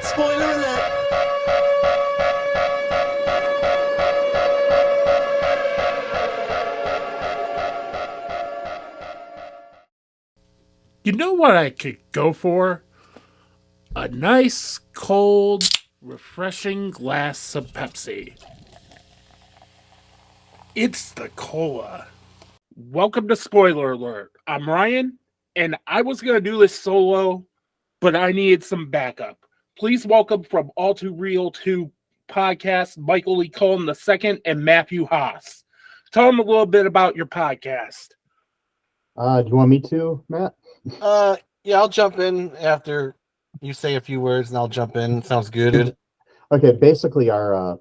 Spoiler alert! You know what I could go for? A nice, cold, refreshing glass of Pepsi. It's the cola. Welcome to Spoiler Alert. I'm Ryan, and I was going to do this solo, but I needed some backup. Please welcome from All2ReelToo podcast, Michael Lee Cullen II and Matthew Haas. Tell them a little bit about your podcast. Do you want me to, Matt? Yeah, I'll jump in after you say a few words, and I'll jump in. Sounds good. Okay, basically our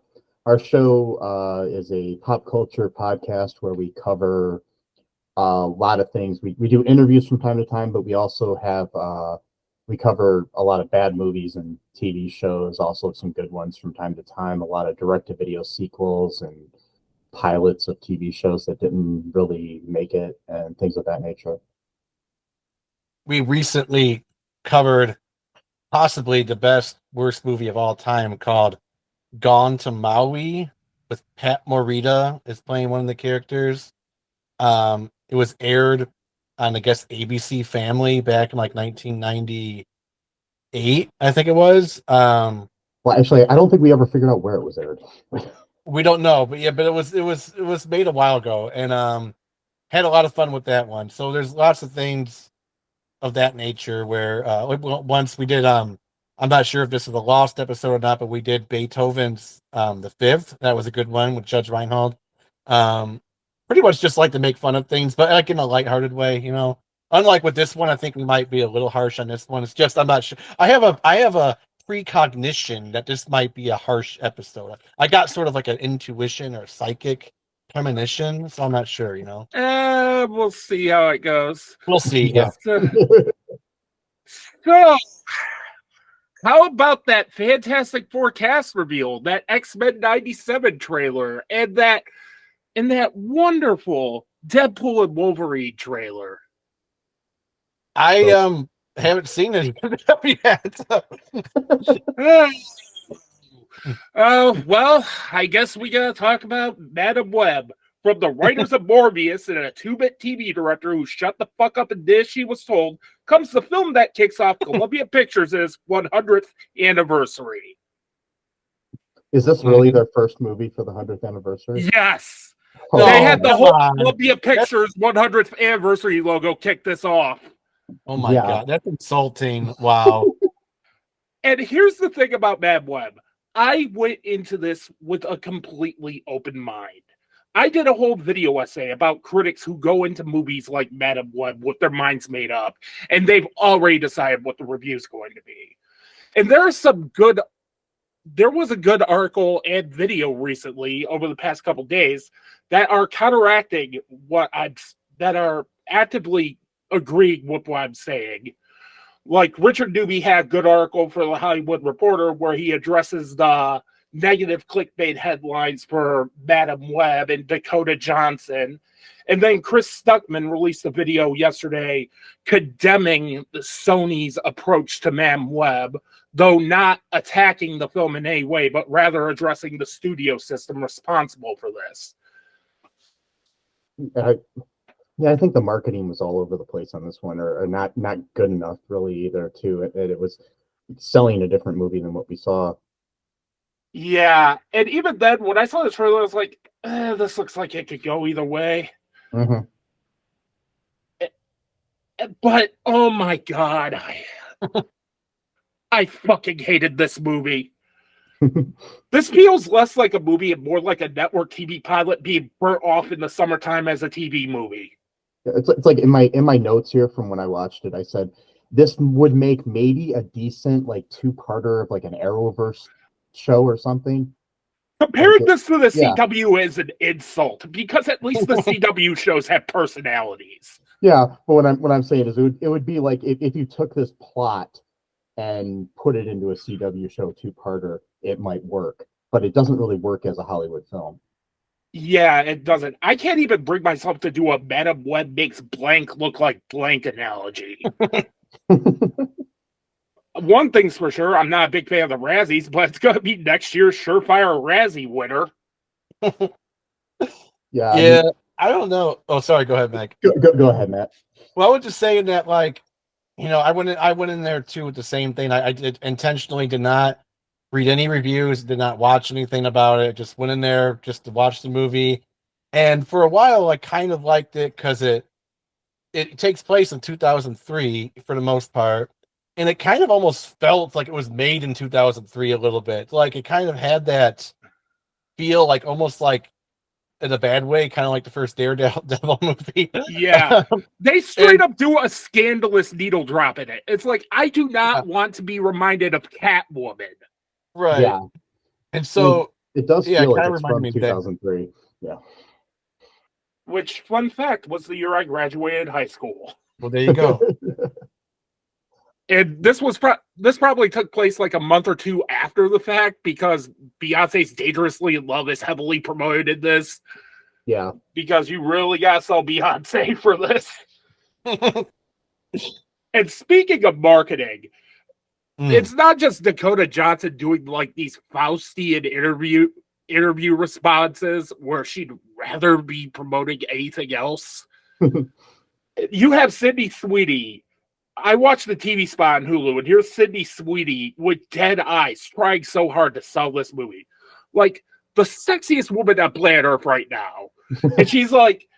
show is a pop culture podcast where we cover a lot of things. We do interviews from time to time, but we also have we cover a lot of bad movies and TV shows, also some good ones from time to time, a lot of direct-to-video sequels and pilots of TV shows that didn't really make it and things of that nature. We recently covered possibly the best, worst movie of all time called Gone to Maui with Pat Morita is playing one of the characters. It was aired on, I guess, ABC Family back in like 1998, I think it was. Well, actually, I don't think we ever figured out where it was aired. We don't know, but it was made a while ago, and had a lot of fun with that one. So there's lots of things of that nature where once we did I'm not sure if this is a lost episode or not, but we did Beethoven's the Fifth. That was a good one with Judge Reinhold. Pretty much just like to make fun of things, but like in a lighthearted way, you know. Unlike with this one, I think we might be a little harsh on this one. It's just I'm not sure. I have a precognition that this might be a harsh episode. I got sort of like an intuition or psychic premonition, so I'm not sure, you know. We'll see how it goes. We'll see. Yeah. So, how about that Fantastic Four cast reveal, that X-Men 97 trailer, and that wonderful Deadpool and Wolverine trailer? I haven't seen it yet. Well, I guess we gotta talk about Madam Web. From the writers of Morbius and a 2-bit TV director who shut the fuck up and did as she was told, comes the film that kicks off Columbia Pictures' 100th anniversary. Is this really their first movie for the 100th anniversary? Yes. Oh, they had the whole Columbia Pictures 100th anniversary logo kick this off. Oh my God, that's insulting. Wow. And here's the thing about Madam Web. I went into this with a completely open mind. I did a whole video essay about critics who go into movies like Madam Web with their minds made up, and they've already decided what the review is going to be. And there was a good article and video recently over the past couple days that are counteracting that are actively agreeing with what I'm saying. Like Richard Newby had a good article for the Hollywood Reporter where he addresses the negative clickbait headlines for Madam Web and Dakota Johnson. And then Chris Stuckman released a video yesterday condemning Sony's approach to Madam Web, though not attacking the film in any way, but rather addressing the studio system responsible for this. I think the marketing was all over the place on this one, or not good enough really either, too. It was selling a different movie than what we saw. Yeah, and even then, when I saw the trailer, I was like, this looks like it could go either way. Mm-hmm. But, oh my God, I fucking hated this movie. This feels less like a movie and more like a network TV pilot being burnt off in the summertime as a TV movie. It's like in my notes here from when I watched it, I said this would make maybe a decent like two-parter of like an Arrowverse show or something. Comparing this to the CW is an insult because at least the CW shows have personalities. Yeah, but what I'm saying is it would be like if you took this plot and put it into a CW show two-parter, it might work, but it doesn't really work as a Hollywood film. Yeah, it doesn't. I can't even bring myself to do a Madam Web makes blank look like blank analogy. One thing's for sure, I'm not a big fan of the Razzies, but it's going to be next year's surefire Razzie winner. Yeah. Yeah, I don't know. Oh, sorry. Go ahead, Mike. Go ahead, Matt. Well, I was just saying that, like, I went in there too with the same thing. I intentionally did not read any reviews, did not watch anything about it. Just went in there just to watch the movie, and for a while, I kind of liked it because it takes place in 2003 for the most part, and it kind of almost felt like it was made in 2003 a little bit. Like it kind of had that feel, like almost like in a bad way, kind of like the first Daredevil movie. Yeah. They straight up do a scandalous needle drop in it. It's like, I do not want to be reminded of Catwoman. Right. Yeah. And so it does yeah, feel like kind of it's reminded from me of that. 2003. Yeah. Which, fun fact, was the year I graduated high school. Well, there you go. And this probably took place like a month or two after the fact because Beyonce's Dangerously in Love is heavily promoted in this. Yeah. Because you really got to sell Beyonce for this. And speaking of marketing, it's not just Dakota Johnson doing like these Faustian interview responses where she'd rather be promoting anything else. You have Sydney Sweeney. I watched the TV spot on Hulu, and here's Sydney Sweeney with dead eyes trying so hard to sell this movie. Like, the sexiest woman on planet Earth right now. And she's like,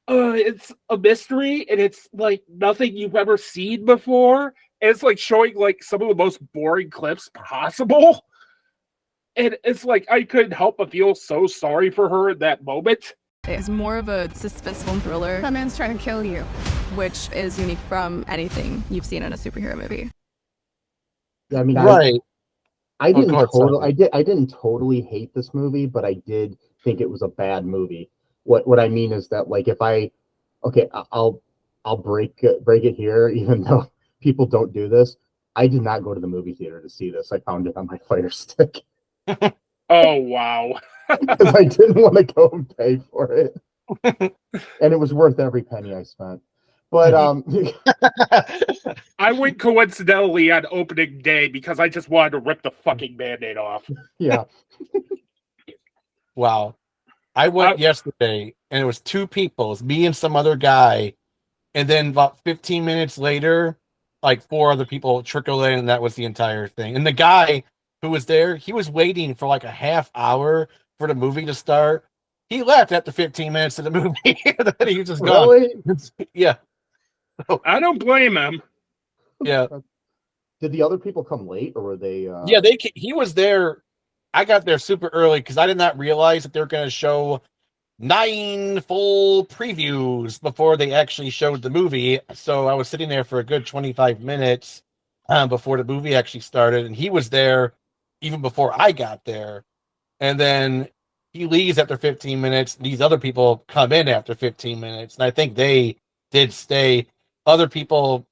it's a mystery, and it's like nothing you've ever seen before. And it's like showing like some of the most boring clips possible. And it's like, I couldn't help but feel so sorry for her in that moment. It's more of a suspenseful thriller. That man's trying to kill you. Which is unique from anything you've seen in a superhero movie. Yeah, I mean, right. I didn't totally hate this movie, but I did think it was a bad movie. What I mean is that, like, I'll break it here, even though people don't do this. I did not go to the movie theater to see this. I found it on my Fire Stick. Oh, wow. Because I didn't want to go and pay for it. And it was worth every penny I spent. But I went coincidentally on opening day because I just wanted to rip the fucking Band-Aid off. Yeah. Wow. I went yesterday, and it was two people. It was me and some other guy. And then about 15 minutes later, like 4 other people trickled in, and that was the entire thing. And the guy who was there, he was waiting for like a half hour for the movie to start. He left after 15 minutes of the movie. And then he was just gone. Really? Yeah. I don't blame him. Yeah. Did the other people come late, or were they? Yeah, he was there. I got there super early because I did not realize that they were going to show 9 full previews before they actually showed the movie. So I was sitting there for a good 25 minutes before the movie actually started, and he was there even before I got there. And then he leaves after 15 minutes. These other people come in after 15 minutes, and I think they did stay. Other people,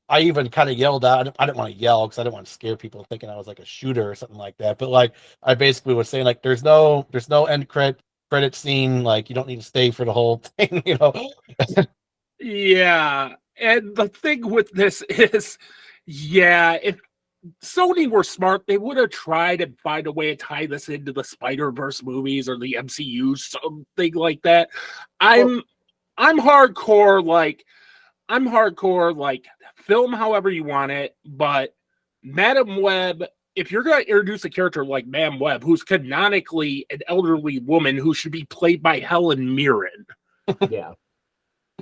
I even kind of yelled out. I didn't want to yell because I didn't want to scare people thinking I was like a shooter or something like that. But like, I basically was saying, like, there's no end credit scene. Like, you don't need to stay for the whole thing, you know? Yeah. And the thing with this is, yeah, if Sony were smart, they would have tried and find a way to tie this into the Spider-Verse movies or the MCU, something like that. I'm hardcore, like, film however you want it, but Madam Web, if you're going to introduce a character like Madam Web, who's canonically an elderly woman who should be played by Helen Mirren. Yeah.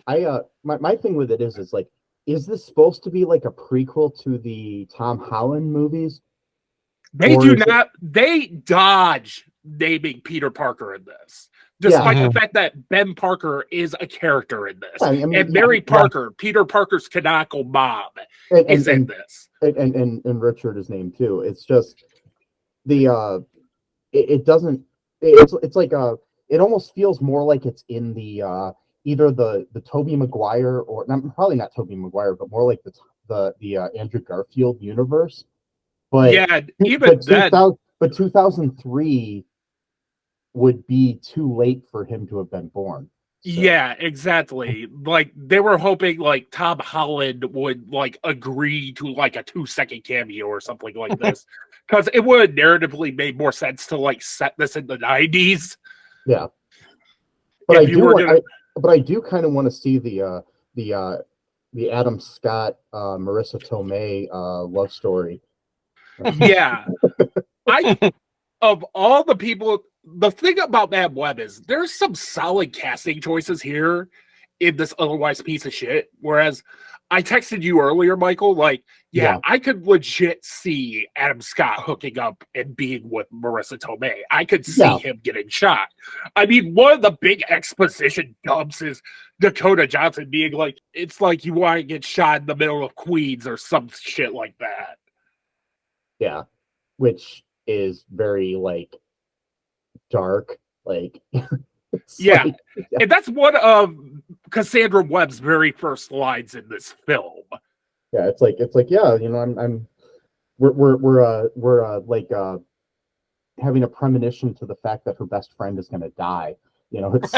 My thing with it is like, is this supposed to be like a prequel to the Tom Holland movies? They do not, they dodge naming Peter Parker in this. Despite the fact that Ben Parker is a character in this. And Mary Parker, Peter Parker's canonical mom, is in this. And Richard is named too. It's just the it doesn't it's like it almost feels more like it's in the either the Tobey Maguire or probably not Tobey Maguire, but more like the Andrew Garfield universe. But yeah, even but 2003 would be too late for him to have been born. Yeah, exactly. Like they were hoping like Tom Holland would like agree to like a 2-second cameo or something like this. Because it would narratively made more sense to like set this in the 90s. Yeah. But If I do kind of want to see the Adam Scott Marissa Tomei love story. Yeah. Of all the people, the thing about Mad Web is there's some solid casting choices here in this otherwise piece of shit. Whereas I texted you earlier, Michael, like, yeah, I could legit see Adam Scott hooking up and being with Marissa Tomei. I could see him getting shot. I mean, one of the big exposition dumps is Dakota Johnson being like, it's like you want to get shot in the middle of Queens or some shit like that. Yeah. Which is very like dark, like and that's one of Cassandra Webb's very first lines in this film. Yeah, it's like you know, we're like having a premonition to the fact that her best friend is going to die. You know, it's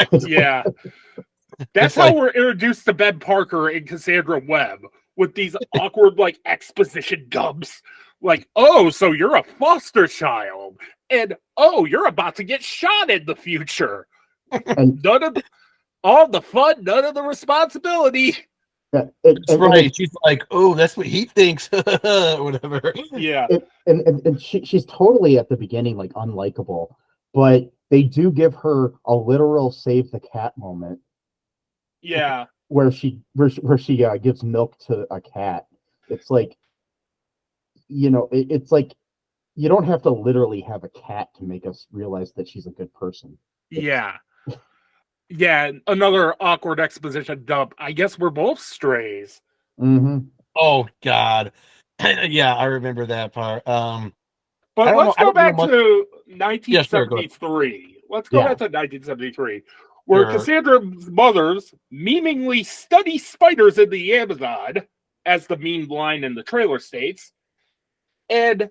that's how we're introduced to Ben Parker and Cassandra Webb with these awkward like exposition dumps. Like, oh, so you're a foster child, and oh, you're about to get shot in the future. And all the fun, none of the responsibility. Yeah, right. She's like, oh, that's what he thinks, or whatever. Yeah, and she's totally at the beginning like unlikable, but they do give her a literal save the cat moment. Yeah, where she gives milk to a cat. It's like, you know, it's like you don't have to literally have a cat to make us realize that she's a good person. Yeah. Yeah, another awkward exposition dump. I guess we're both strays. Mm-hmm. Oh God, yeah, I remember that part. But let's go back to 1973. Let's go back to 1973, where Cassandra's mother's meaningly study spiders in the Amazon, as the meme line in the trailer states, and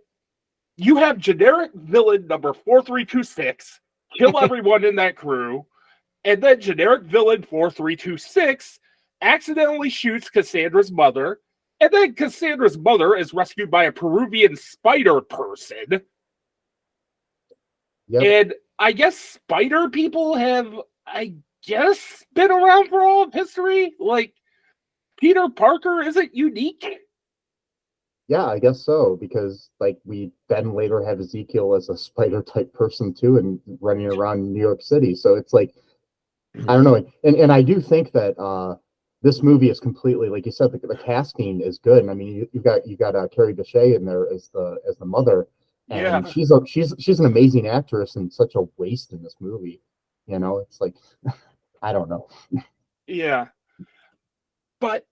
you have generic villain number 4326 kill everyone in that crew. And then generic villain 4326 accidentally shoots Cassandra's mother. And then Cassandra's mother is rescued by a Peruvian spider person. Yep. And I guess spider people have, been around for all of history. Like, Peter Parker isn't unique. Yeah, I guess so, because like we then later have Ezekiel as a spider type person too and running around New York City. So it's like, I don't know. And I do think that this movie is completely, like you said, the casting is good. And I mean, you got Carrie Bechet in there as the mother, and she's an amazing actress and such a waste in this movie. You know, it's like, I don't know. Yeah, but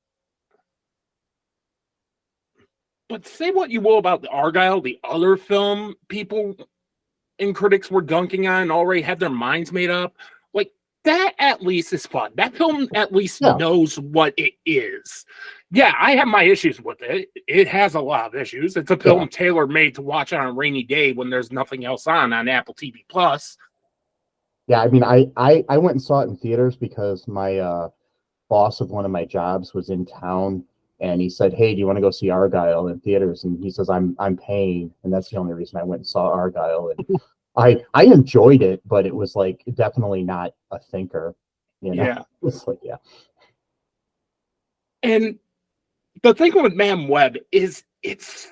say what you will about the Argyle, the other film people and critics were dunking on and already had their minds made up. Like, that at least is fun. That film at least knows what it is. Yeah, I have my issues with it. It has a lot of issues. It's a film tailor-made to watch on a rainy day when there's nothing else on Apple TV Plus. Yeah, I mean, I went and saw it in theaters because my boss of one of my jobs was in town. And he said, "Hey, do you want to go see Argyle in theaters?" And he says, "I'm paying," and that's the only reason I went and saw Argyle. And I enjoyed it, but it was like definitely not a thinker. You know? Yeah, it's like And the thing with Mad Web is it's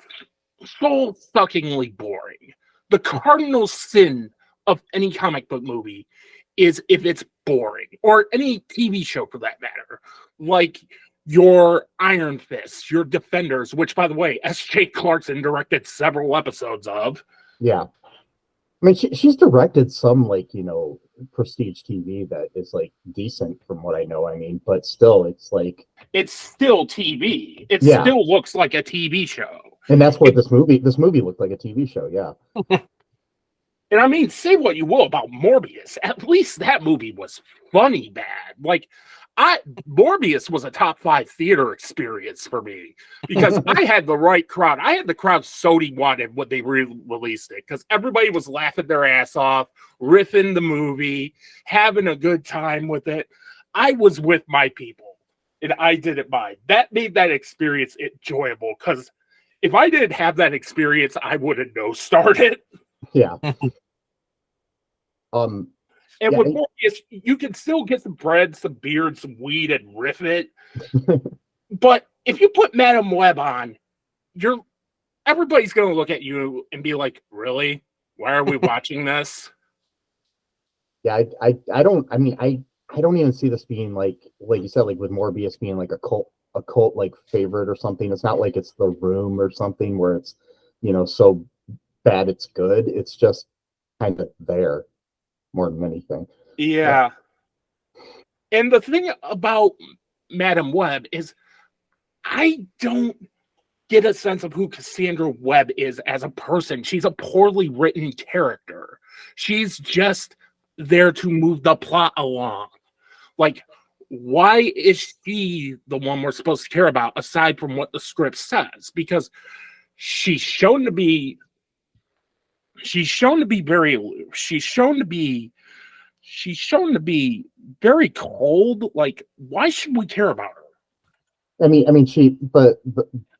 so suckingly boring. The cardinal sin of any comic book movie is if it's boring, or any TV show for that matter, like your Iron Fist, your Defenders, which, by the way, S.J. Clarkson directed several episodes of. Yeah. I mean, she's directed some, like, you know, prestige TV that is, like, decent from what I know. I mean, but still, it's like... It's still TV. It still looks like a TV show. And that's what this movie looked like, a TV show, yeah. And I mean, say what you will about Morbius. At least that movie was funny bad. Like, Morbius was a top 5 theater experience for me because I had the right crowd. I had the crowd Sony wanted when they released it, because everybody was laughing their ass off, riffing the movie, having a good time with it. I was with my people and I didn't mind. That made that experience enjoyable, because if I didn't have that experience, I wouldn't know started. Yeah. And Yeah, with Morbius, you can still get some bread, some beer, and some weed and riff it. But if you put Madam Web on, everybody's going to look at you and be like, really? Why are we watching this? yeah, I don't. I mean, I don't even see this being like you said, like with Morbius being like a cult like favorite or something. It's not like it's The Room or something where it's, so bad it's good. It's just kind of there more than anything. Yeah. And the thing about Madam Web is I don't get a sense of who Cassandra Webb is as a person. She's a poorly written character. She's just there to move the plot along. Like, why is she the one we're supposed to care about aside from what the script says? Because she's shown to be very aloof. She's shown to be very cold. Like, why should we care about her? I mean, but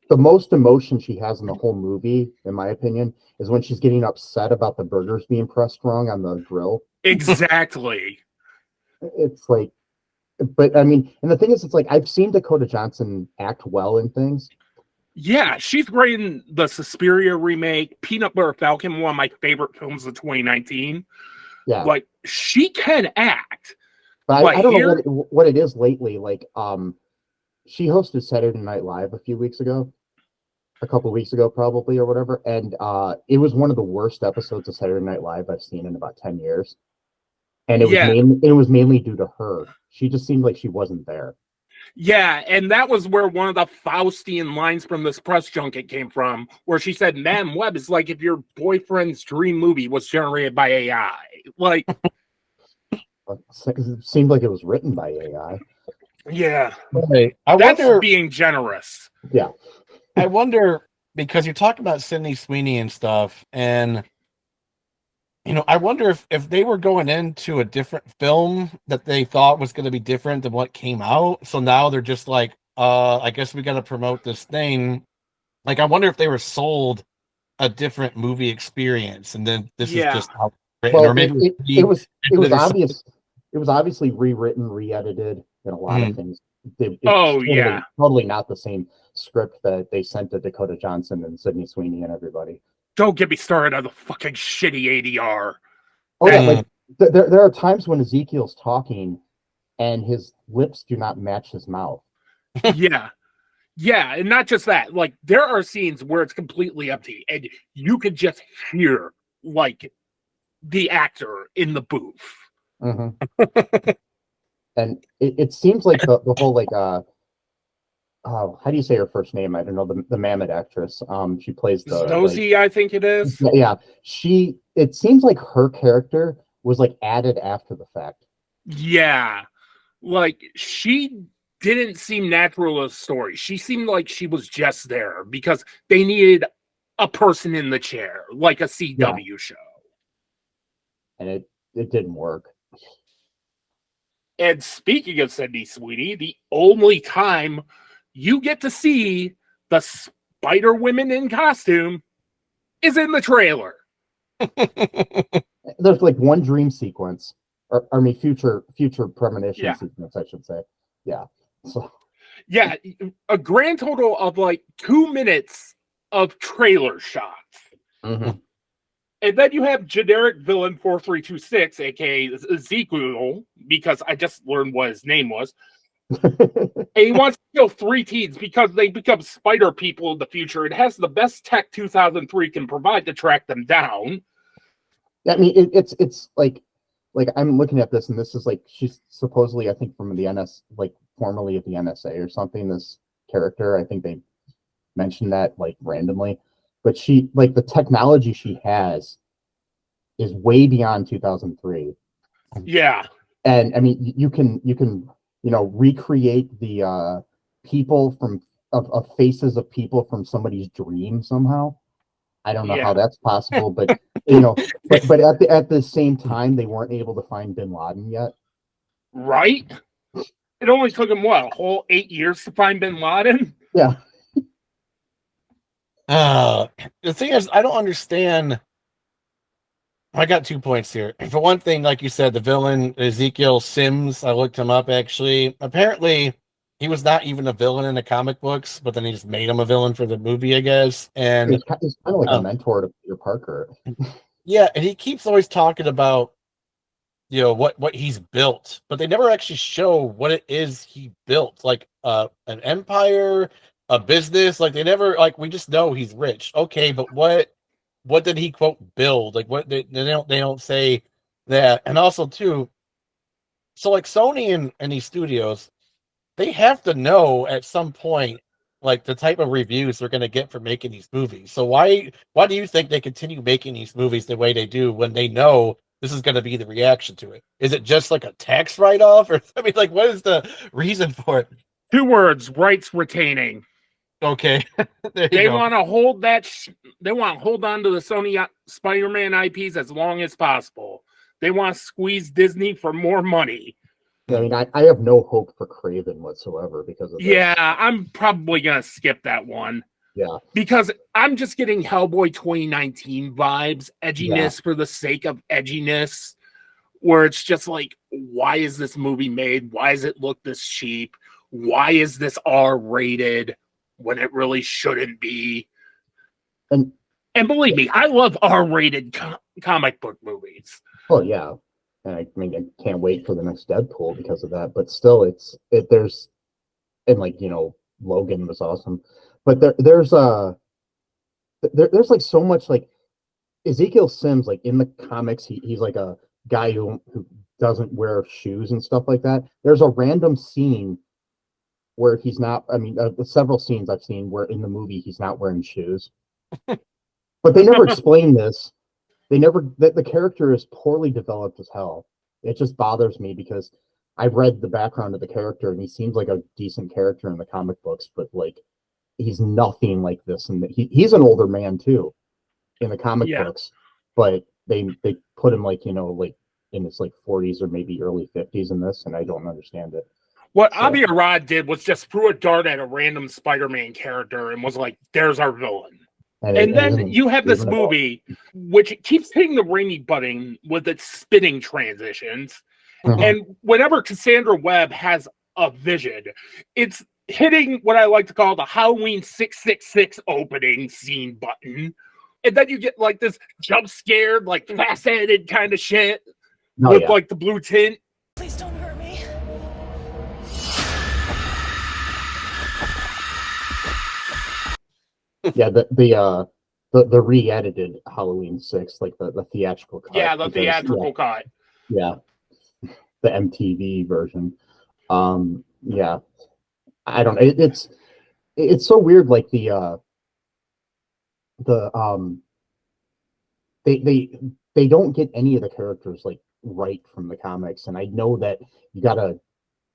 the most emotion she has in the whole movie, in my opinion, is when she's getting upset about the burgers being pressed wrong on the grill. Exactly. It's like, but I mean, and the thing is, it's like I've seen Dakota Johnson act well in things. Yeah, she's great in the Suspiria remake, Peanut Butter Falcon, one of my favorite films of 2019. Yeah, like she can act. But I don't know what it is lately. Like, she hosted Saturday Night Live a couple weeks ago, probably, or whatever. And it was one of the worst episodes of Saturday Night Live I've seen in about 10 years. And it was mainly due to her. She just seemed like she wasn't there. Yeah, and that was where one of the Faustian lines from this press junket came from, where she said, "Madam Web is like if your boyfriend's dream movie was generated by AI." Like, it seemed like it was written by AI. Yeah. Right. That's being generous. Yeah. I wonder, because you're talking about Sydney Sweeney and stuff, and I wonder if they were going into a different film that they thought was going to be different than what came out. So now they're just like, I guess we got to promote this thing. Like, I wonder if they were sold a different movie experience, and then this is just how it's written. Well, or maybe it was obvious. It was obviously rewritten, re-edited, and a lot of things. Totally not the same script that they sent to Dakota Johnson and Sydney Sweeney and everybody. Don't get me started on the fucking shitty ADR. Oh yeah, like there are times when Ezekiel's talking and his lips do not match his mouth. Yeah, and not just that. Like, there are scenes where it's completely empty, and you could just hear like the actor in the booth. Mm-hmm. And it seems like the whole like how do you say her first name? I don't know, the Mammoth actress. She plays the Nosy, I think it is. Yeah. It seems like her character was like added after the fact. Yeah. Like, she didn't seem natural to the story. She seemed like she was just there because they needed a person in the chair, like a CW show. And it didn't work. And speaking of Sydney Sweeney, the only time you get to see the Spider Women in costume is in the trailer. There's like one dream sequence, or I mean, future premonition sequence, I should say. Yeah. So. Yeah, a grand total of like 2 minutes of trailer shots. Mm-hmm. And then you have generic villain 4326, aka Ezekiel, because I just learned what his name was. And he wants to kill 3 teens because they become spider people in the future. It has the best tech 2003 can provide to track them down. I mean, it's like I'm looking at this, and this is like, she's supposedly, I think, from the like formerly at the NSA or something. This character, I think they mentioned that like randomly, but she, like, the technology she has is way beyond 2003. Yeah, and I mean, you can recreate the people of faces of people from somebody's dream somehow. I don't know how that's possible, but but at the same time, they weren't able to find Bin Laden yet. Right? It only took him, what, a whole 8 years to find Bin Laden? Yeah. The thing is, I don't understand. I got 2 points here. For one thing, like you said, the villain, Ezekiel Sims, I looked him up, actually. Apparently, he was not even a villain in the comic books, but then he just made him a villain for the movie, I guess. And He's kind of like a mentor to Peter Parker. yeah, and he keeps always talking about, what he's built, but they never actually show what it is he built, like an empire, a business. Like they never, like, we just know he's rich. Okay, but what did he quote build? Like what they don't say that. And also too, so like Sony and these studios, they have to know at some point like the type of reviews they're going to get for making these movies. So why do you think they continue making these movies the way they do when they know this is going to be the reaction to it? Is it just like a tax write-off, or I mean, like, what is the reason for it? 2 words: rights retaining. Okay, They want to hold that. They want to hold on to the Sony Spider-Man IPs as long as possible. They want to squeeze Disney for more money. I mean, I have no hope for Craven whatsoever because of this. Yeah, I'm probably gonna skip that one. Yeah, because I'm just getting Hellboy 2019 vibes, edginess for the sake of edginess, where it's just like, why is this movie made? Why does it look this cheap? Why is this R-rated when it really shouldn't be? And believe me, I love R-rated comic book movies. Oh yeah, and I mean, I can't wait for the next Deadpool because of that. But still, there's Logan was awesome, but there's like so much, like Ezekiel Sims, like in the comics, he's like a guy who doesn't wear shoes and stuff like that. There's a random scene where he's not. I mean, several scenes I've seen where in the movie he's not wearing shoes, but they never explain this. The character is poorly developed as hell. It just bothers me because I've read the background of the character and he seems like a decent character in the comic books, but like he's nothing like this. And he's an older man too in the comic books, but they put him like in his like 40s or maybe early 50s in this, and I don't understand it. What Avi Arad did was just threw a dart at a random Spider-Man character and was like, "There's our villain." And then you have this movie, which keeps hitting the rainy button with its spinning transitions. Mm-hmm. And whenever Cassandra Webb has a vision, it's hitting what I like to call the Halloween 666 opening scene button. And then you get like this jump scared, like fast-headed kind of shit with like the blue tint. Please don't hurt me. Yeah, the re-edited Halloween 6, like the theatrical cut. Yeah, the theatrical cut. Yeah, the MTV version. Yeah, I don't. It's so weird. Like they don't get any of the characters like right from the comics, and I know that you gotta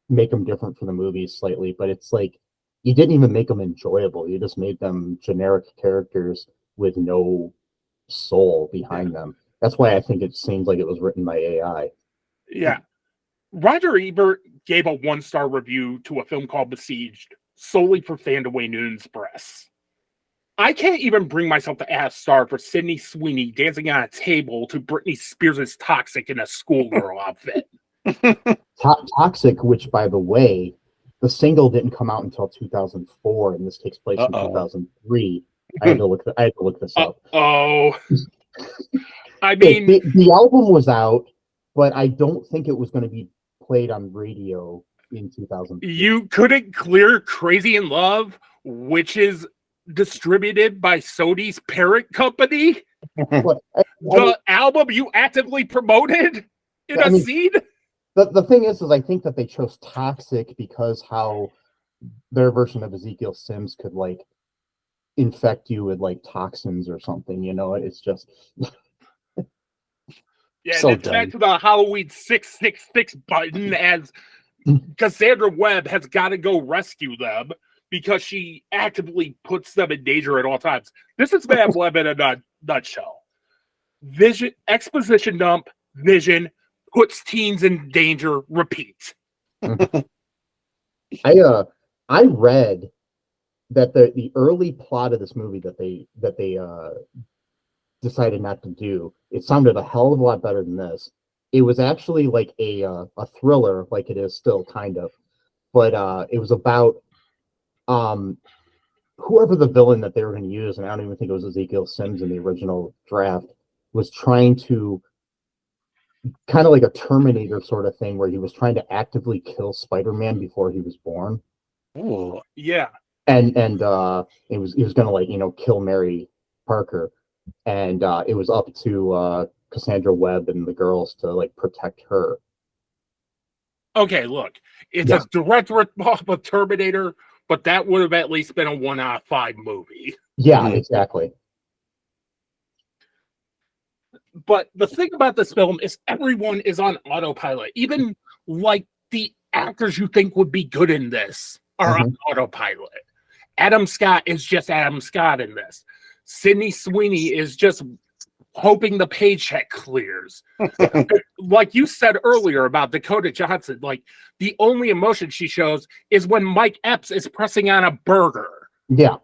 make them different for the movies slightly, but it's like you didn't even make them enjoyable. You just made them generic characters with no soul behind them. That's why I think it seems like it was written by AI. Yeah. Roger Ebert gave a 1-star review to a film called Besieged solely for Fandaway News Press. I can't even bring myself to add a star for Sydney Sweeney dancing on a table to Britney Spears' Toxic in a schoolgirl outfit. Toxic, which, by the way, the single didn't come out until 2004, and this takes place in 2003. I had to look this up. I mean, the album was out, but I don't think it was going to be played on radio in 2000. You couldn't clear Crazy in Love, which is distributed by Sony's parent company. The album you actively promoted in a scene. The thing is I think that they chose Toxic because how their version of Ezekiel Sims could like infect you with like toxins or something, it's just so it's back to the Halloween 666 button as Cassandra Webb has got to go rescue them because she actively puts them in danger at all times. This is Mad Webb in a nutshell. Vision, exposition dump, Vision, puts teens in danger, repeat. I read that the early plot of this movie that they decided not to do, it sounded a hell of a lot better than this. It was actually like a thriller, like it is still kind of, but it was about whoever the villain that they were going to use, and I don't even think it was Ezekiel Sims in the original draft, was trying to kind of like a Terminator sort of thing, where he was trying to actively kill Spider-Man before he was born. Ooh. Yeah. And he was going to, like, kill Mary Parker, and it was up to Cassandra Webb and the girls to, like, protect her. Okay, look, it's a direct rip-off of Terminator, but that would have at least been a 1 out of 5 movie. Yeah, exactly. But the thing about this film is everyone is on autopilot. Even like the actors you think would be good in this are on autopilot. Adam Scott is just Adam Scott in this. Sydney Sweeney is just hoping the paycheck clears. Like you said earlier about Dakota Johnson, like the only emotion she shows is when Mike Epps is pressing on a burger. Yeah.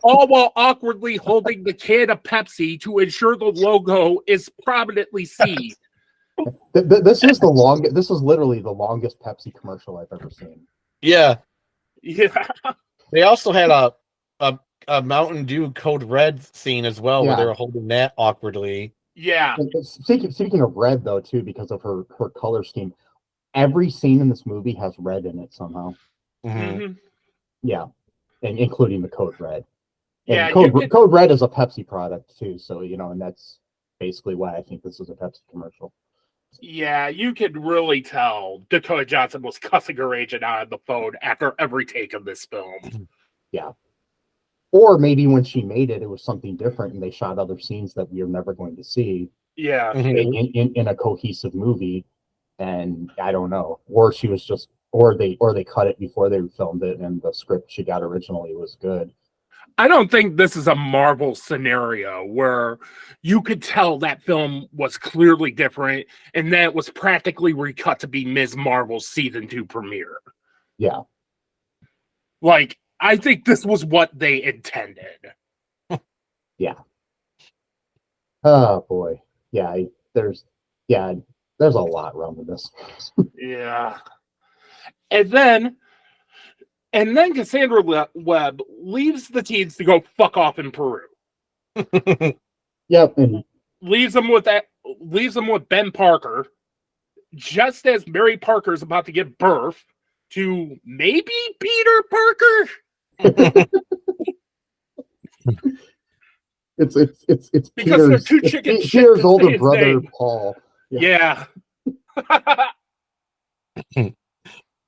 All while awkwardly holding the can of Pepsi to ensure the logo is prominently seen. This is the longest. This is literally the longest Pepsi commercial I've ever seen. Yeah. Yeah. They also had a Mountain Dew Code Red scene as well, where they were holding that awkwardly. Yeah. Speaking of red, though, too, because of her color scheme, every scene in this movie has red in it somehow. Yeah, and including the Code Red. And Code Red is a Pepsi product too, so and that's basically why I think this is a Pepsi commercial. Yeah, you could really tell Dakota Johnson was cussing her agent out on the phone after every take of this film. Yeah. Or maybe when she made it, it was something different, and they shot other scenes that we are never going to see. Yeah. In a cohesive movie, and I don't know. Or she was just, or they cut it before they filmed it, and the script she got originally was good. I don't think this is a Marvel scenario where you could tell that film was clearly different and that it was practically recut to be Ms. Marvel's season 2 premiere. Yeah. Like, I think this was what they intended. Yeah. Oh boy. Yeah, there's a lot wrong with this. Yeah. And then Cassandra Webb leaves the teens to go fuck off in Peru. Yep, and leaves them with Ben Parker, just as Mary Parker's about to give birth to maybe Peter Parker. It's because Peter's, they're too chicken shit. Peter's older brother, Paul. Yeah.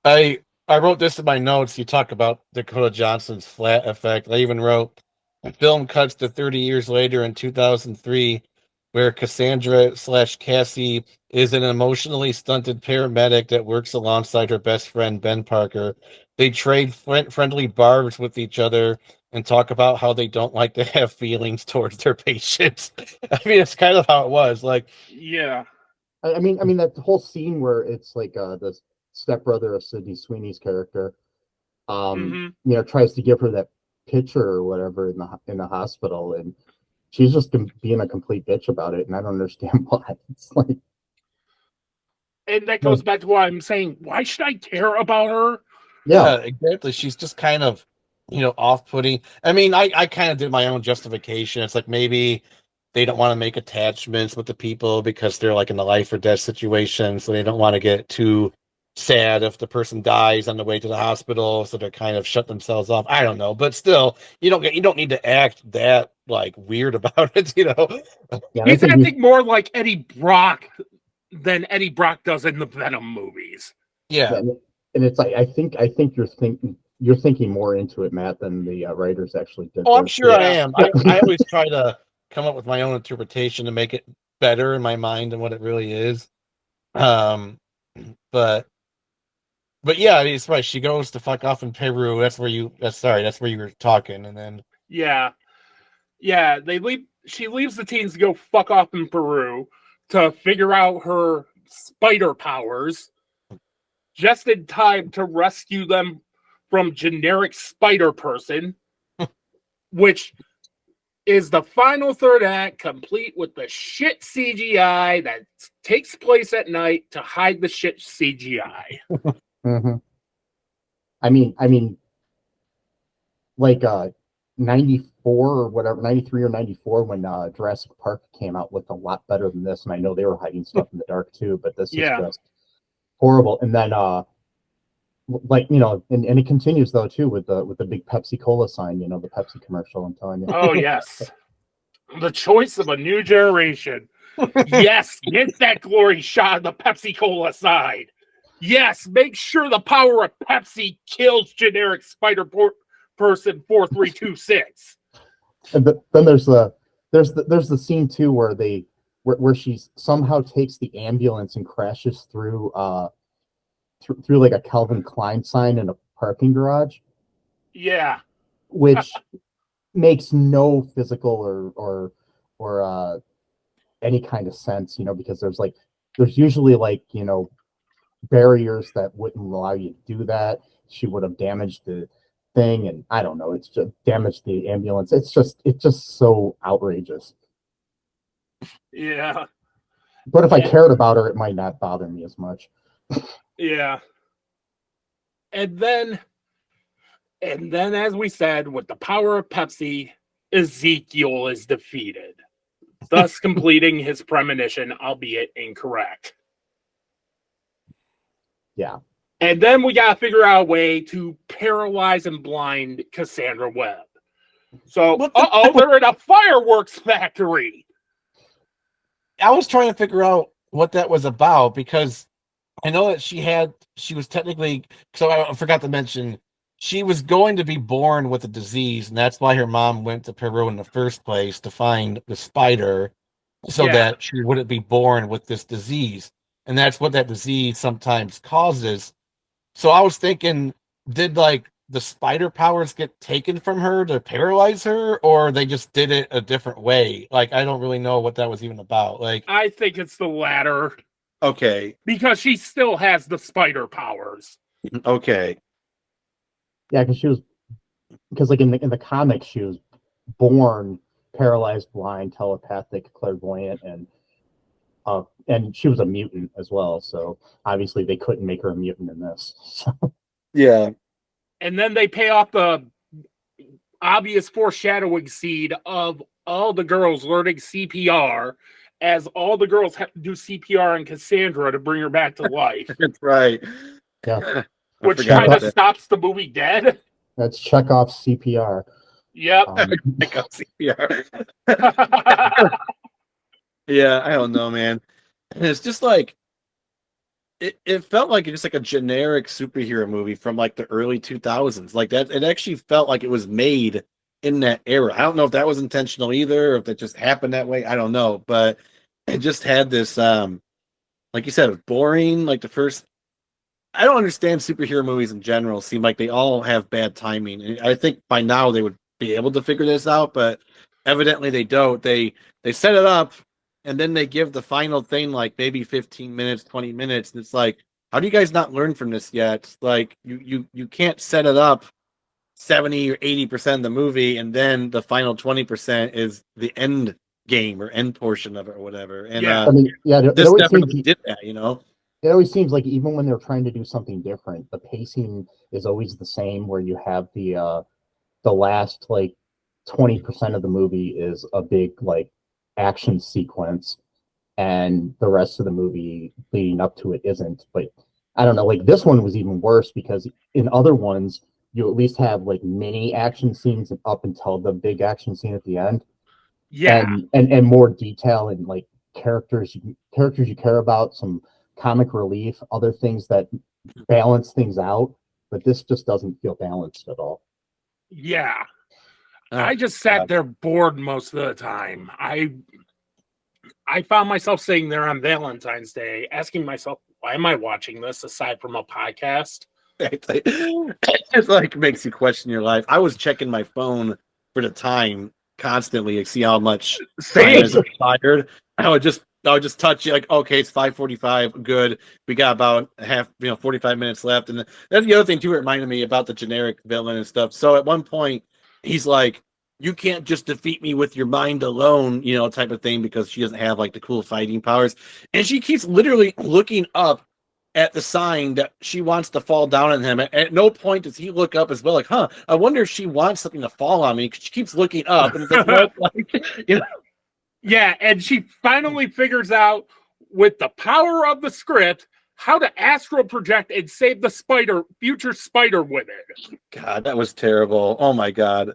I wrote this in my notes. You talk about Dakota Johnson's flat effect. I even wrote, the film cuts to 30 years later in 2003, where Cassandra/Cassie is an emotionally stunted paramedic that works alongside her best friend, Ben Parker. They trade friendly barbs with each other and talk about how they don't like to have feelings towards their patients. I mean, it's kind of how it was. Like, yeah. I mean that whole scene where it's like the stepbrother of Sydney Sweeney's character, tries to give her that picture or whatever in the hospital, and she's just being a complete bitch about it, and I don't understand why. It's like, and that goes back to what I'm saying. Why should I care about her? Yeah, exactly. She's just kind of, off-putting. I mean, I kind of did my own justification. It's like maybe they don't want to make attachments with the people because they're like in a life or death situation, so they don't want to get too sad if the person dies on the way to the hospital, so they're kind of shut themselves off. I don't know, but still, you don't need to act that like weird about it, Yeah, he's acting more like Eddie Brock than Eddie Brock does in the Venom movies. Yeah, and it's like I think you're thinking more into it, Matt, than the writers actually did. Oh, I'm sure I am. I always try to come up with my own interpretation to make it better in my mind than what it really is. But yeah, it's right. She goes to fuck off in Peru. That's where you were talking, and then yeah. She leaves the teens to go fuck off in Peru to figure out her spider powers. just in time to rescue them from generic spider person, which is the final third act, complete with the shit CGI that takes place at night to hide the shit CGI. Mm-hmm. I mean, like 94 or whatever, 93 or 94, when Jurassic Park came out, looked a lot better than this, and I know they were hiding stuff in the dark too, but this is just horrible. And then like, you know, and it continues though too with the big Pepsi Cola sign, you know, the Pepsi commercial, I'm telling you. Oh yes. The choice of a new generation. Yes, get that glory shot of the Pepsi Cola side. Yes, make sure the power of Pepsi kills generic spider person 4326. And then there's the scene too where she somehow takes the ambulance and crashes through through like a Calvin Klein sign in a parking garage. Yeah. Which makes no physical or any kind of sense, you know, because there's usually like, you know, barriers that wouldn't allow you to do that. She would have damaged the thing, and I don't know, it's just damaged the ambulance. It's just so outrageous. Yeah. But if I cared about her, it might not bother me as much. Yeah. And then as we said, with the power of Pepsi, Ezekiel is defeated, thus completing his premonition, albeit incorrect. Yeah. And then we got to figure out a way to paralyze and blind Cassandra Webb. So, they're in a fireworks factory. I was trying to figure out what that was about, because I know that she was technically, so I forgot to mention, she was going to be born with a disease, and that's why her mom went to Peru in the first place, to find the spider, so that she wouldn't be born with this disease. And that's what that disease sometimes causes. So I was thinking, did like the spider powers get taken from her to paralyze her, or they just did it a different way? Like, I don't really know what that was even about. Like, I think it's the latter. Okay. Because she still has the spider powers. Okay. Yeah, because like in the comics, she was born paralyzed, blind, telepathic, clairvoyant, and she was a mutant as well. So obviously they couldn't make her a mutant in this. So. Yeah. And then they pay off the obvious foreshadowing seed of all the girls learning CPR, as all the girls have to do CPR on Cassandra to bring her back to life. That's right. Yeah. Which kind of stops the movie dead. That's Chekhov's CPR. Yep. Chekhov's CPR. Yeah, I don't know, man. And it's just like, it felt like just like a generic superhero movie from like the early 2000s. Like that, it actually felt like it was made in that era. I don't know if that was intentional either, or if that just happened that way. I don't know, but it just had this, like you said, it was boring. Like the first, I don't understand superhero movies in general. Seem like they all have bad timing. And I think by now they would be able to figure this out, but evidently they don't. They set it up, and then they give the final thing like maybe 15 minutes, 20 minutes, and it's like, how do you guys not learn from this yet? Like you can't set it up 70 or 80% of the movie, and then the final 20% is the end game or end portion of it or whatever. And this definitely did that, you know. It always seems like even when they're trying to do something different, the pacing is always the same, where you have the last like 20% of the movie is a big like action sequence, and the rest of the movie leading up to it isn't. But I don't know, like this one was even worse, because in other ones you at least have like mini action scenes up until the big action scene at the end. Yeah. And more detail and like characters you care about, some comic relief, other things that balance things out, but this just doesn't feel balanced at all. Yeah. I just sat there bored most of the time. I found myself sitting there on Valentine's Day asking myself, why am I watching this aside from a podcast? It like makes you question your life. I was checking my phone for the time constantly to see how much time is expired. I would just I'll just touch it like, okay, it's 5:45, good. We got about 45 minutes left. And that's the other thing too. It reminded me about the generic villain and stuff. So at one point, he's like, "You can't just defeat me with your mind alone," type of thing, because she doesn't have like the cool fighting powers, and she keeps literally looking up at the sign that she wants to fall down on him. At no point does he look up as well. Like, I wonder if she wants something to fall on me, because she keeps looking up, and it's like, what? Like, Yeah, and she finally figures out, with the power of the script, how to astral project and save the future Spider Women. God, that was terrible. Oh my God.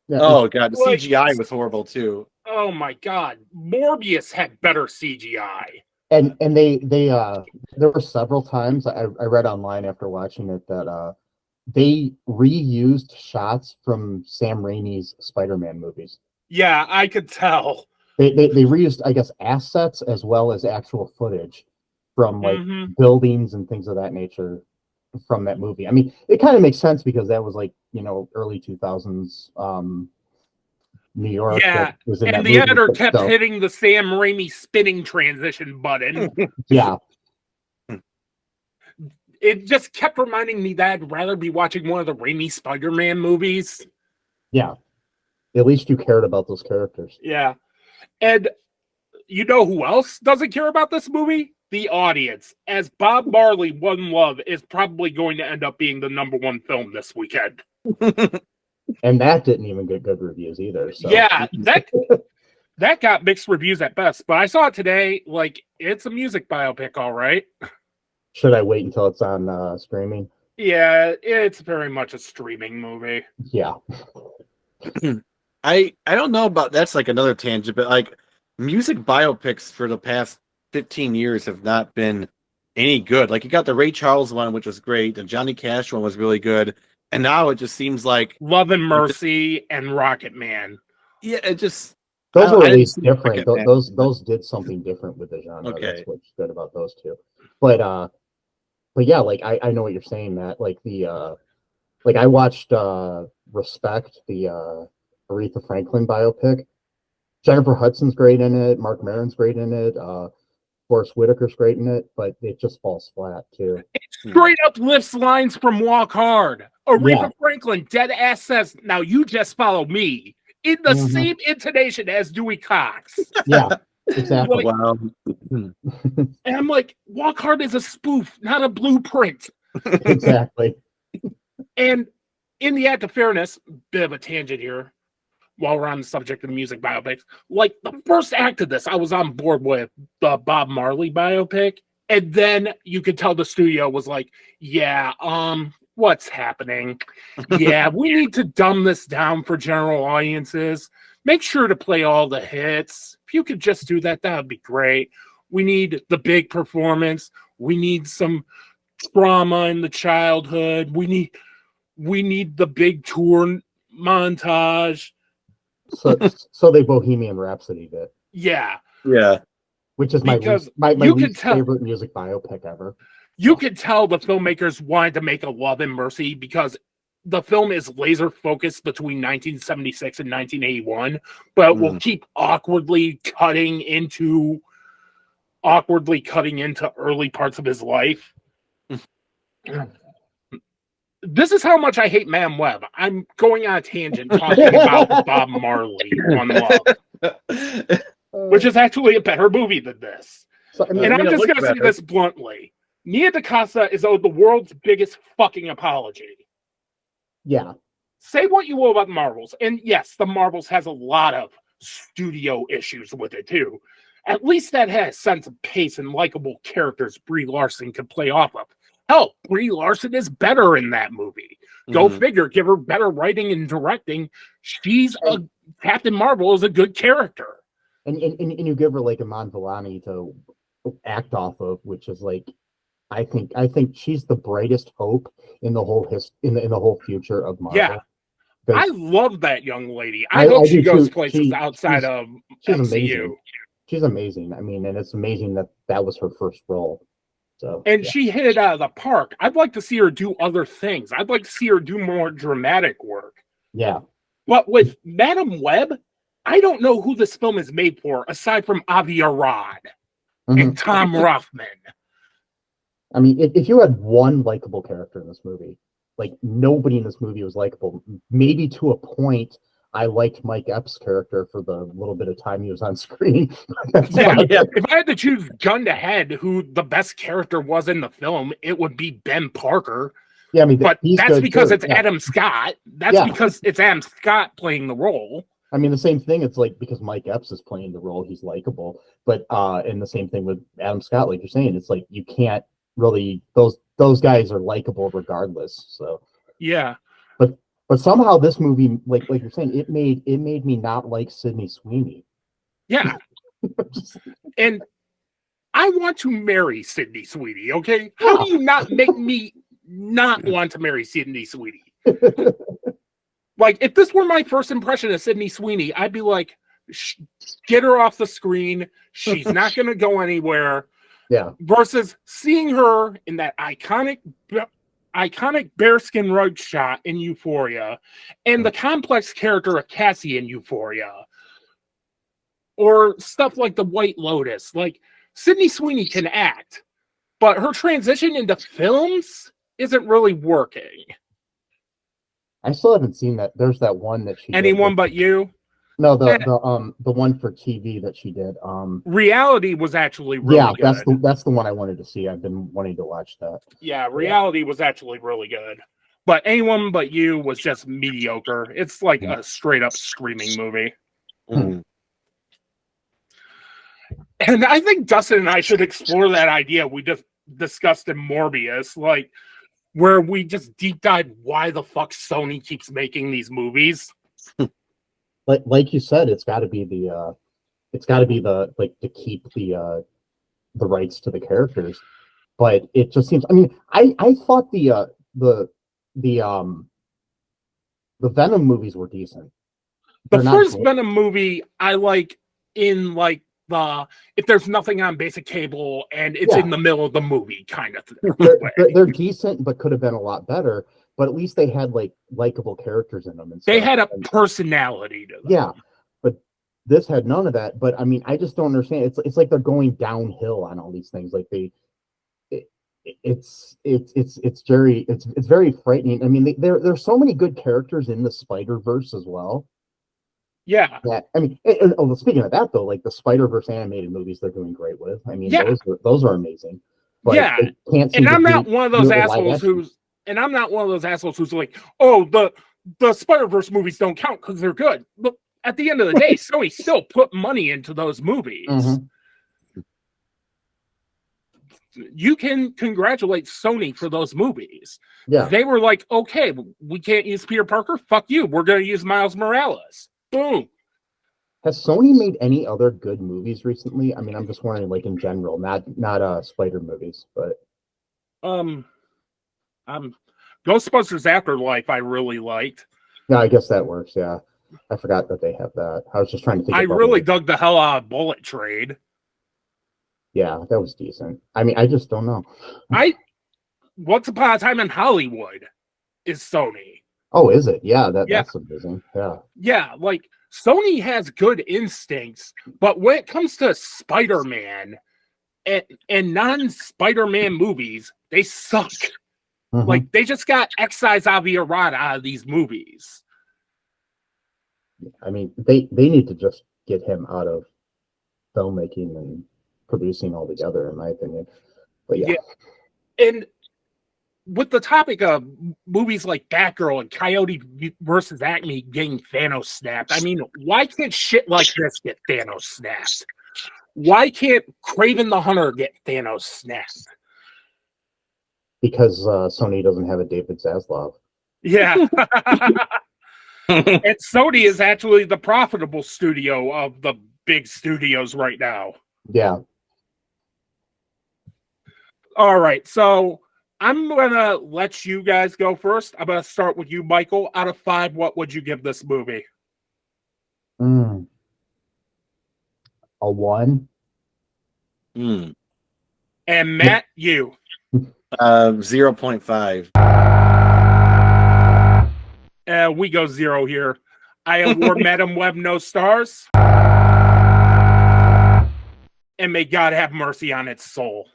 Yeah, Oh God, the CGI was horrible too. Oh my God, Morbius had better CGI. and they there were several times I read online after watching it that they reused shots from Sam Raimi's Spider-Man movies. Yeah, I could tell. They reused, I guess, assets as well as actual footage from like buildings and things of that nature from that movie. I mean, it kind of makes sense because that was like, early 2000s New York. Yeah, was in and that the movie, editor kept hitting the Sam Raimi spinning transition button. Yeah. It just kept reminding me that I'd rather be watching one of the Raimi Spider-Man movies. Yeah. At least you cared about those characters. Yeah. And you know who else doesn't care about this movie? The audience. As Bob Marley, One Love is probably going to end up being the #1 film this weekend. And that didn't even get good reviews either. So. Yeah, that got mixed reviews at best. But I saw it today. Like, it's a music biopic, all right. Should I wait until it's on streaming? Yeah, it's very much a streaming movie. Yeah. I don't know about, that's like another tangent, but like music biopics for the past 15 years have not been any good. Like, you got the Ray Charles one, which was great, and Johnny Cash one was really good, and now it just seems like Love and Mercy and Rocket Man. Yeah, it just, those were at least different. Those did something different with the genre. Okay. That's what's good about those two. But yeah, like I know what you're saying, Matt. Like like I watched Respect, the Aretha Franklin biopic. Jennifer Hudson's great in it. Mark Maron's great in it. Forrest Whitaker's great in it, but it just falls flat too. It straight up lifts lines from Walk Hard. Aretha Franklin dead ass says, "Now you just follow me," in the same intonation as Dewey Cox. Yeah, exactly. Like, wow. And I'm like, Walk Hard is a spoof, not a blueprint. Exactly. And in the act of fairness, bit of a tangent here, while we're on the subject of music biopics, like the first act of this, I was on board with the Bob Marley biopic. And then you could tell the studio was like, yeah, what's happening? Yeah, we need to dumb this down for general audiences. Make sure to play all the hits. If you could just do that, that would be great. We need the big performance. We need some trauma in the childhood. We need the big tour montage. So they Bohemian Rhapsody did. Yeah. Yeah. Which is my least favorite music biopic ever. You could tell the filmmakers wanted to make a Love and Mercy because the film is laser focused between 1976 and 1981, but will keep awkwardly cutting into early parts of his life. This is how much I hate Man Webb. I'm going on a tangent talking about Bob Marley, One Love, which is actually a better movie than this. So, I'm just going to say this bluntly. Nia DaCosta is owed the world's biggest fucking apology. Yeah. Say what you will about the Marvels. And yes, the Marvels has a lot of studio issues with it too. At least that has a sense of pace and likable characters Brie Larson could play off of. Hell, Brie Larson is better in that movie. Go figure, give her better writing and directing. Captain Marvel is a good character. And you give her like Iman Vellani to act off of, which is like, I think she's the brightest hope in the whole in the whole future of Marvel. Yeah. I love that young lady. I hope she goes places outside of she's MCU. Amazing. She's amazing. I mean, and it's amazing that was her first role. So, and she hit it out of the park. I'd like to see her do other things. I'd like to see her do more dramatic work. Yeah. But with Madam Web, I don't know who this film is made for aside from Avi Arad. and Tom Rothman. I mean, if you had one likable character in this movie, like nobody in this movie was likable. Maybe to a point, I liked Mike Epps' character for the little bit of time he was on screen. If I had to choose gun to head who the best character was in the film, it would be Ben Parker. Yeah, I mean, but that's because too. It's Adam Scott. That's because it's Adam Scott playing the role. I mean, the same thing. It's like because Mike Epps is playing the role, he's likable. But and the same thing with Adam Scott, like you're saying, it's like you can't really those guys are likable regardless. So yeah, but somehow this movie, like you're saying, it made me not like Sydney Sweeney. Yeah, and I want to marry Sydney Sweeney. Okay, how do you not make me not want to marry Sydney Sweeney? Like, if this were my first impression of Sydney Sweeney, I'd be like, get her off the screen. She's not going to go anywhere. Yeah. Versus seeing her in that iconic bearskin rug shot in Euphoria and the complex character of Cassie in Euphoria. Or stuff like The White Lotus. Like, Sydney Sweeney can act, but her transition into films isn't really working. I still haven't seen that. There's that one that she Anyone But You? No, the one for TV that she did. Reality was actually really good. That's the one I wanted to see. I've been wanting to watch that. Yeah, Reality was actually really good. But Anyone But You was just mediocre. It's like a straight up screaming movie. Mm-hmm. And I think Dustin and I should explore that idea we just discussed in Morbius, like where we just deep dive why the fuck Sony keeps making these movies. Like you said, it's got to be the to keep the rights to the characters, but it just seems. I mean, I thought the Venom movies were decent. The first Venom movie I like in like if there's nothing on basic cable and it's in the middle of the movie kind of thing. They're decent, but could have been a lot better. But at least they had like likable characters in them. And they had a personality to them. Yeah, but this had none of that. But I mean, I just don't understand. It's like they're going downhill on all these things. Like it's very frightening. I mean, there's so many good characters in the Spider-Verse as well. Yeah. I mean, speaking of that though, like the Spider-Verse animated movies, they're doing great with. I mean, those are amazing. But and I'm not one of those assholes who's like, oh, the Spider-Verse movies don't count because they're good. But at the end of the day, Sony still put money into those movies. Mm-hmm. You can congratulate Sony for those movies. Yeah. They were like, okay, we can't use Peter Parker. Fuck you. We're going to use Miles Morales. Boom. Has Sony made any other good movies recently? I mean, I'm just wondering, like in general, not Spider movies, but Ghostbusters Afterlife I really liked. Yeah, I guess that works. Yeah, I forgot that they have that. I was just trying to think. I really dug the hell out of Bullet Trade. Yeah, that was decent. I mean, I just don't know. Once Upon a Time in Hollywood is Sony. Oh, is it? Yeah, that's amazing. Yeah. Yeah, like Sony has good instincts, but when it comes to Spider-Man and non-Spider-Man movies, they suck. Mm-hmm. Like they just got excise Aviarad out of these movies. I mean, they need to just get him out of filmmaking and producing altogether, in my opinion. But yeah. And with the topic of movies like Batgirl and Coyote versus Acme getting Thanos snapped, I mean, why can't shit like this get Thanos snapped? Why can't Kraven the Hunter get Thanos snapped? Because Sony doesn't have a David Zaslav. Yeah. And Sony is actually the profitable studio of the big studios right now. Yeah. All right, so I'm going to let you guys go first. I'm going to start with you, Michael. Out of 5, what would you give this movie? A 1. And Matt, you? 0.5. We go 0 here. I award Madam Web no stars. and may God have mercy on its soul.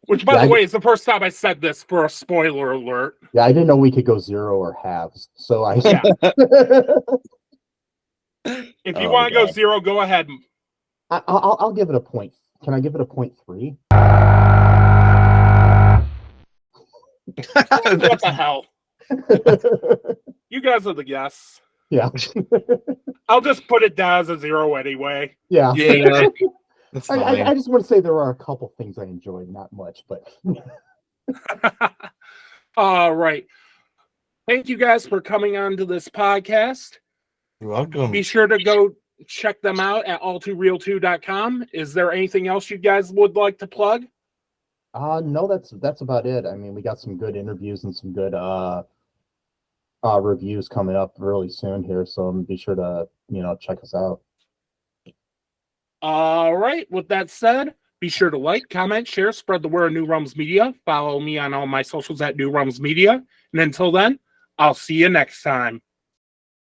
Which, by the way, is the first time I said this for a spoiler alert. Yeah, I didn't know we could go zero or halves. So I. Yeah. If you want to go zero, go ahead. I'll give it a point. Can I give it a 0.3? What the hell? You guys are the guests. Yeah. I'll just put it down as a 0 anyway. Yeah. Yeah. That's I just want to say there are a couple things I enjoyed, not much, but. All right. Thank you guys for coming on to this podcast. You're welcome. Be sure to go check them out at all2ReelToo.com. Is there anything else you guys would like to plug? No, that's about it. I mean, we got some good interviews and some good reviews coming up really soon here, so be sure to check us out. All right. With that said, be sure to like, comment, share, spread the word of New Realms Media. Follow me on all my socials at New Realms Media. And until then, I'll see you next time.